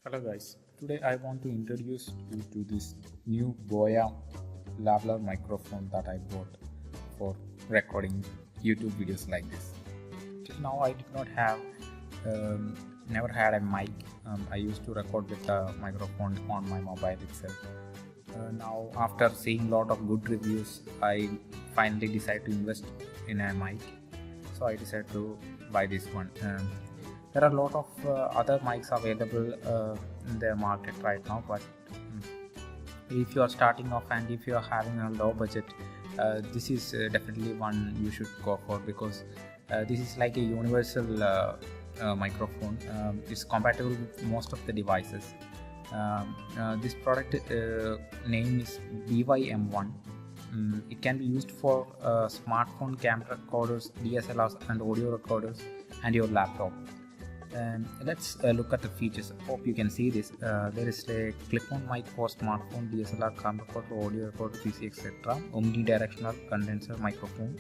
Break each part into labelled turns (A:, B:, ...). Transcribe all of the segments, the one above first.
A: Hello guys, today I want to introduce you to this new BOYA Lavalier microphone that I bought for recording YouTube videos like this. Till now I did not have, never had a mic. I used to record with a microphone on my mobile itself. Now after seeing lot of good reviews, I finally decided to invest in a mic. So I decided to buy this one. There are a lot of other mics available in the market right now, but if you are starting off and if you are having a low budget, this is definitely one you should go for, because this is like a universal microphone. It's compatible with most of the devices. This product name is BOYA-by-M1. It can be used for smartphone camcorders, DSLRs and audio recorders and your laptop. Let's look at the features. Hope you can see this. There is a clip-on mic for smartphone, DSLR, camcorder, audio recorder, PC, etc. Omni-directional condenser microphone.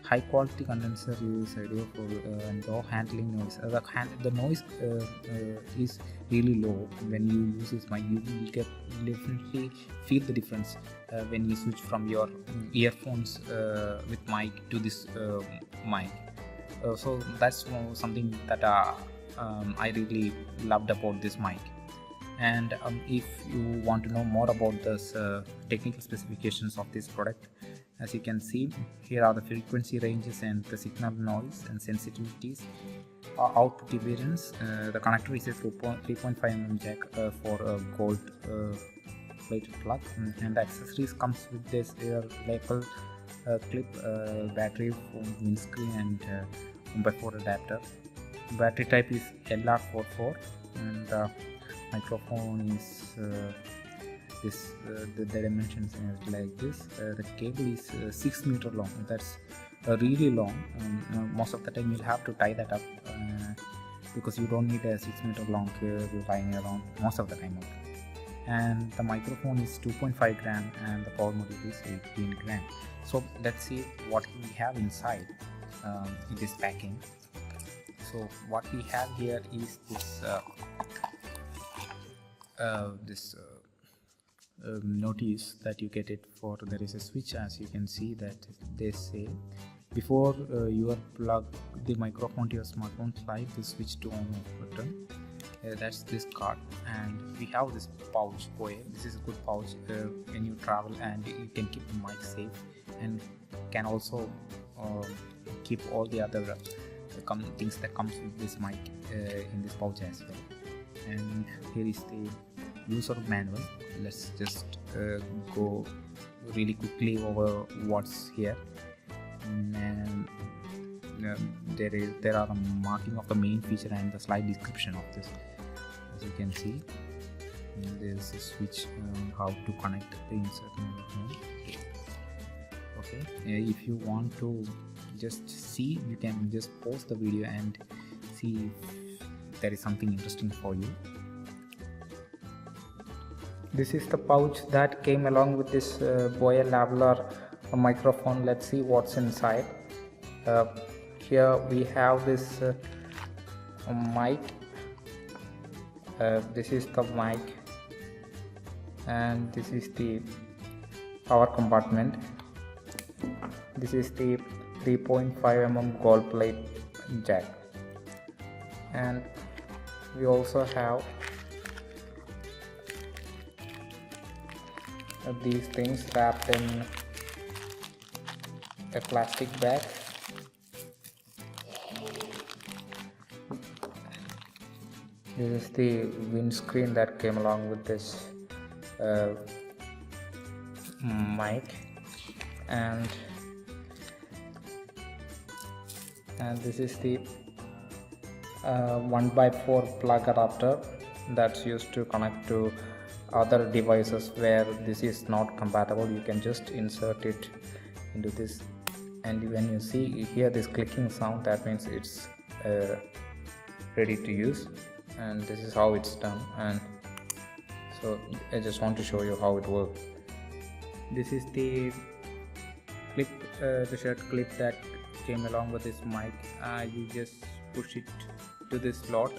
A: High quality condenser is ideal for low handling noise. The noise is really low when you use this mic. You will definitely feel the difference when you switch from your earphones with mic to this mic. So that's something that I really loved about this mic. And if you want to know more about this technical specifications of this product, as you can see, here are the frequency ranges and the signal noise and sensitivities. Output impedance, the connector is a 3.5 mm jack for a gold plated plug, and the accessories comes with this lepel clip, battery, windscreen, and 1x4 adapter. Battery type is LR44, and the microphone is the dimensions are like this. The cable is 6 meter long. That's really long. Most of the time you'll have to tie that up because you don't need a 6 meter long cable lying around most of the time. And the microphone is 2.5 gram and the power module is 18 gram. So let's see what we have inside in this packing. So what we have here is this notice that you get it for. There is a switch, as you can see that they say before you plug the microphone to your smartphone, slide the switch to on off button. That's this card, and we have this pouch. This is a good pouch when you travel, and you can keep the mic safe, and can also keep all the other things that comes with this mic in this pouch as well. And here is the user manual. Let's just go really quickly over what's here. And there are a marking of the main feature and the slide description of this. As you can see, there's a switch on how to connect the insert mode. Okay, if you want to just see, you can just pause the video and see if there is something interesting for you. This is the pouch that came along with this BOYA Lavalier microphone. Let's see what's inside. Here we have this mic. This is the mic, and this is the power compartment. This is the 3.5 mm gold plate jack, and we also have these things wrapped in a plastic bag. This is the windscreen that came along with this mic, and this is the 1x4 plug adapter that's used to connect to other devices where this is not compatible. You can just insert it into this, and when you see hear this clicking sound, that means it's ready to use. And this is how it's done, and so I just want to show you how it works. This is the clip, the shirt clip that came along with this mic. You just push it to this slot,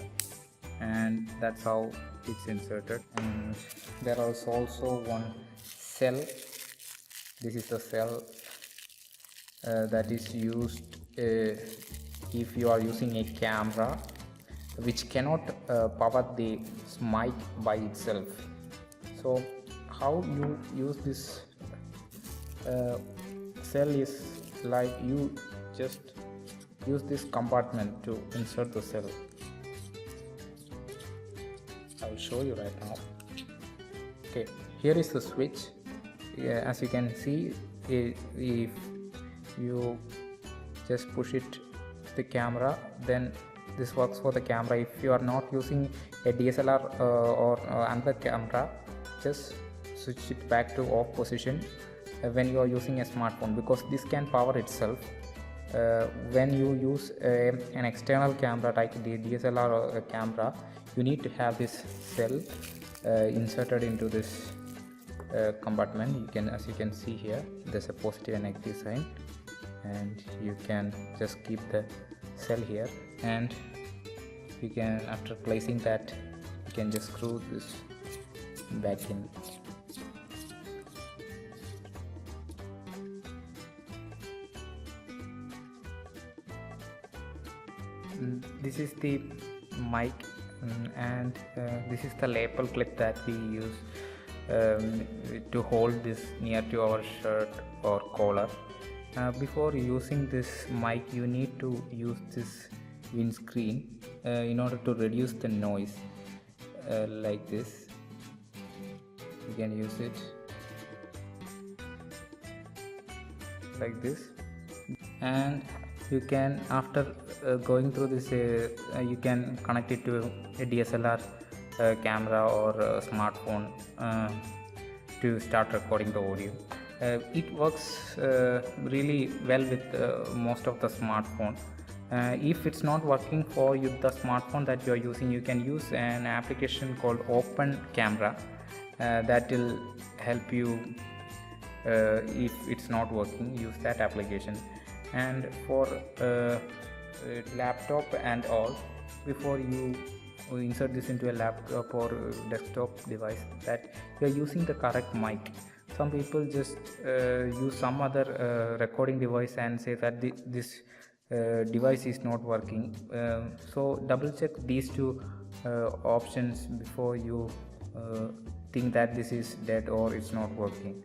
A: and that's how it's inserted, and there is also one cell. This is the cell that is used if you are using a camera which cannot power the mic by itself. So how you use this cell is like you just use this compartment to insert the cell. I'll show you right now. Okay, here is the switch. As you can see, if you just push it to the camera, then this works for the camera. If you are not using a DSLR or another camera, just switch it back to off position when you are using a smartphone, because this can power itself. When you use an external camera like the DSLR camera, you need to have this cell inserted into this compartment. As you can see here, there's a positive and negative sign, and you can just keep the cell here, and you can, after placing that, you can just screw this back in. This is the mic, and this is the lapel clip that we use to hold this near to our shirt or collar. Before using this mic, you need to use this windscreen in order to reduce the noise, like this. You can use it like this, and you can, after going through this, you can connect it to a DSLR camera or a smartphone to start recording the audio. It works really well with most of the smartphone. If it's not working for you, the smartphone that you are using, you can use an application called Open Camera that will help you. If it's not working, use that application. And for laptop and all, before you insert this into a laptop or desktop device, that you are using the correct mic. Some people just use some other recording device and say that this device is not working. So double check these two options before you think that this is dead or it's not working.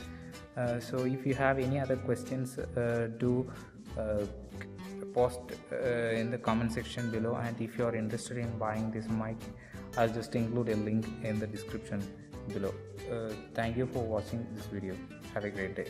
A: So if you have any other questions, do post in the comment section below, and if you are interested in buying this mic, I'll just include a link in the description below. Thank you for watching this video. Have a great day.